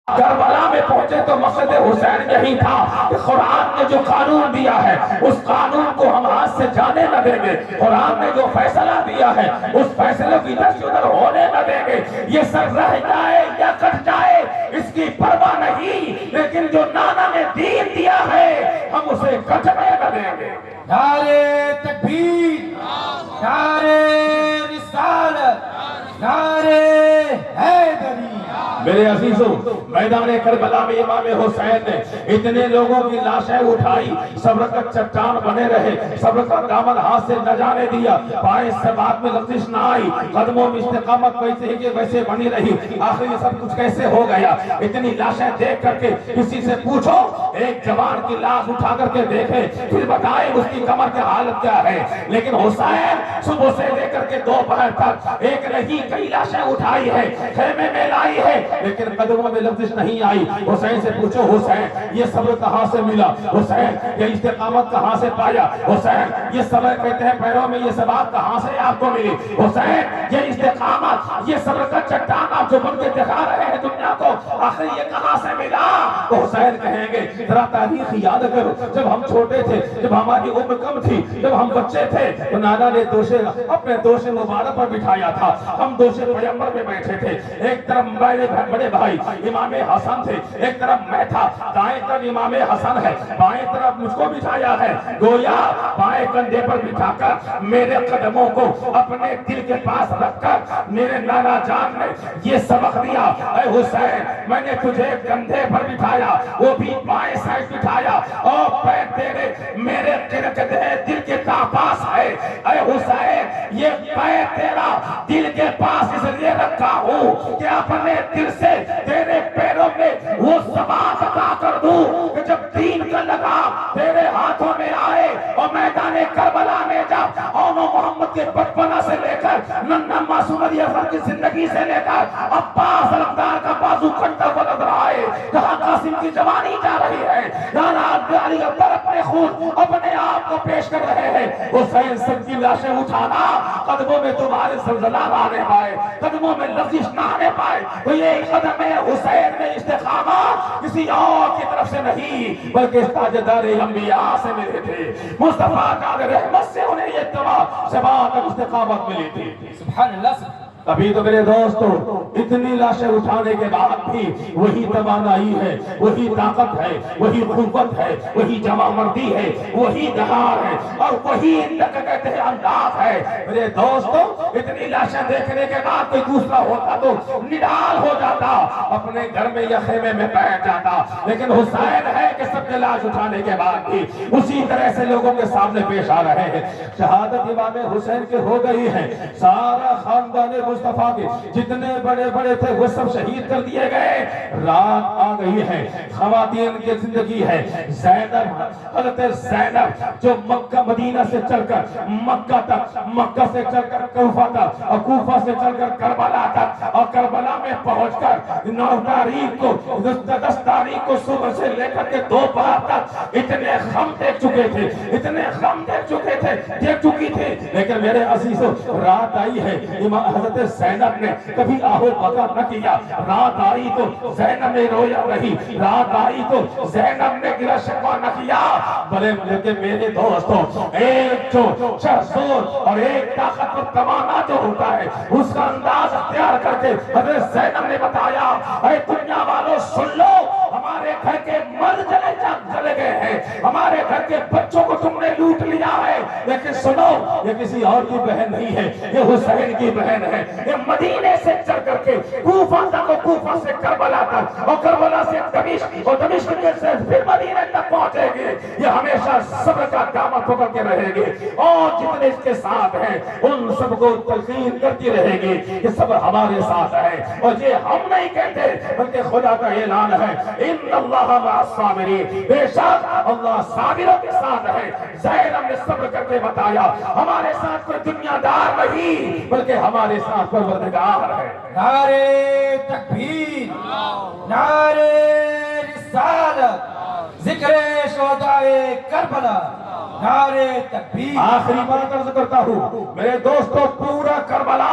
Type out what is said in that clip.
کربلا میں پہنچے تو مقصد حسین یہی تھا کہ قرآن نے جو قانون دیا ہے اس قانون کو ہم ہاتھ سے جانے نہ دیں گے، قرآن نے جو فیصلہ دیا ہے اس فیصلے کی ادھر سے ادھر ہونے نہ دیں گے، یہ سر رہ جائے یا کٹ جائے اس کی پرواہ نہیں، لیکن جو نانا نے دین دیا ہے ہم اسے کٹنے نہ دیں گے۔ نعرے تکبیر، نعرے رسالت، نعرے حیدری۔ میرے عزیزوں، میدان کربلا میں امام حسین نے اتنے لوگوں کی لاشیں اٹھائی، صبر کا چٹان بنے رہے، صبر کا دامن ہاتھ سے نہ جانے دیا، پائے ثبات میں لغزش نہ آئی، قدموں میں استقامت ویسے ہی کہ ویسے بنی رہی۔ آخر یہ سب کچھ کیسے ہو گیا؟ اتنی لاشیں دیکھ کر کے کسی سے پوچھو، ایک جوان کی لاش اٹھا کر کے دیکھے پھر بتائے اس کی کمر کی حالت کیا ہے۔ لیکن حسین صبح سے لے کر کے دوپہر تک ایک نہیں کئی لاشیں اٹھائی ہے، خیمے میں لائی ہے، لیکن قدموں میں لغزش نہیں آئی۔ حسین سے پوچھو، حسین یہ صبر کہاں سے ملا؟ حسین یہ استقامت کہاں سے پایا؟ حسین یہ صبر کہتے ہیں پیروں میں یہ ثبات کہاں سے آپ کو ملی؟ حسین یہ استقامت، یہ صبر کا چٹان آپ جو بن کے دکھا رہے ہیں دنیا کو، آخر یہ کہاں سے ملا؟ تو حسین کہیں گے ذرا تاریخ یاد کرو، جب ہم چھوٹے تھے، جب ہماری عمر کم تھی، جب ہم بچے تھے تو نانا نے دوشے اپنے دوشے مبارک پر بٹھایا تھا، ہم دوشے پیغمبر میں بیٹھے تھے، ایک طرف میرے بڑے بھائی امام حسن تھے، ایک طرف میں تھا، دائیں طرف امام حسن ہے، بائیں طرف مجھ کو بٹھایا ہے، گویا بائیں کندھے پر بٹھا کر میرے قدموں کو اپنے دل کے پاس رکھ کر میرے نانا جان نے یہ سبق دیا، اے حسین میں نے تجھے کندھے پر بٹھایا، وہ بھی بائیں سائڈ بٹھایا، اور پیر تیرے میرے دل کے پاس ہے، اے حسین یہ پیر تیرا دل کے پاس اس لیے رکھا ہوں کہ اپنے دل سے تیرے پیروں میں وہ ثبات عطا کر دوں کہ جب دین کا لگام تیرے ہاتھوں میں آئے اور میدان کربلا میں جب اون محمد کے بچپنا سے لے کر ننھا معصوم علی اصغر کی زندگی سے لے کر عباس علمدار کا بازو کٹتا ہوا نظر آئے، کہاں قاسم کی جوانی جا رہی ہے، نانا علی اکبر اپنے خون اپنے آپ کو پیش کر رہے ہیں، حسین سب کی لاشیں اٹھانا، قدموں میں تمہارے زلزلہ نہ آنے پائے، قدموں میں لغزش نہ آنے پائے، تو یہ قدم حسین میں استقامت کسی اور کی طرف سے نہیں بلکہ تاجدار انبیاء سے ملے تھے، مصطفیٰ کا رحمت سے انہیں یہ اتباع ثبات اور استقامت ملی تھی۔ سبحان اللہ۔ ابھی تو میرے دوستو اتنی لاشیں اٹھانے کے بعد بھی وہی توانائی ہے، وہی طاقت ہے، وہی قوت ہے، وہی جمع مردی ہے، وہی دھار ہے اور وہی کہتے ہیں انداز ہے۔ میرے دوستو اتنی لاشیں دیکھنے کے بعد کوئی دوسرا ہوتا تو نڈال ہو جاتا، اپنے گھر میں یا خیمے میں بیٹھ جاتا، لیکن حسین ہے کہ سب کے لاش اٹھانے کے بعد بھی اسی طرح سے لوگوں کے سامنے پیش آ رہے ہیں۔ شہادت امام حسین کے ہو گئی ہے، سارا خاندان مصطفیٰ کے جتنے بڑے بڑے تھے وہ سب شہید کر دیے گئے، رات آ گئی ہے، خواتین کی زندگی ہے، زینب حضرت زینب جو مکہ مدینہ سے چل کر مکہ تک، مکہ سے چل کر کوفہ تک اور کوفہ سے چل کر کربلا تک اور کربلا میں پہنچ کر 9 تاریخ کو 10 تاریخ کو صبح سے لے کر کے دوپہر تک اتنے غم دیکھ چکے تھے، اتنے غم دیکھ چکے تھے، دیکھ چکی تھے، لیکن میرے عزیزوں رات آئی ہے، امام حضرت زینب نے کبھی آہو بکا نہ کیا، رات آئی تو زینب نے رویا نہیں، رات آئی تو زینب نے گرا شکوا نہ کیا، بلے میرے دوستوں ایک جو زور اور ایک طاقت اور توانا جو ہوتا ہے اس کا انداز اختیار کر کے حضرت زینب نے بتایا، اے دنیا والوں سن لو، ہمارے گھر کے مرد چلے گئے ہیں، ہمارے گھر کے بچوں کو تم نے لوٹ لیا ہے، لیکن سنو یہ کسی اور کی بہن نہیں ہے، یہ حسین کی بہن ہے، یہ مدینے سے چل کر کے کوفہ تک اور کوفہ سے کربلا تک اور کربلا سے دمشق اور دمشق سے پھر مدینے تک پہنچے گے، یہ ہمیشہ صبر کا دامن پکڑ کے رہے گے اور جتنے اس کے ساتھ ہیں ان سب کو تلقین کرتی رہے گی کہ صبر ہمارے ساتھ ہے، اور یہ ہم نہیں کہتے بلکہ خدا کا اعلان ہے، ان اللہ مع الصابرین، بے شک اللہ صابروں کے ساتھ ہے۔ زینب نے صبر کر کے بتایا ہمارے ساتھ کوئی دنیا دار نہیں بلکہ ہمارے ساتھ پروردگار ہے۔ نعرے تکبیر، نعرے رسالت، ذکر شہدائے کربلا، نعرے تکبیر۔ آخری بات عرض کرتا ہوں میرے دوستو، پورا کربلا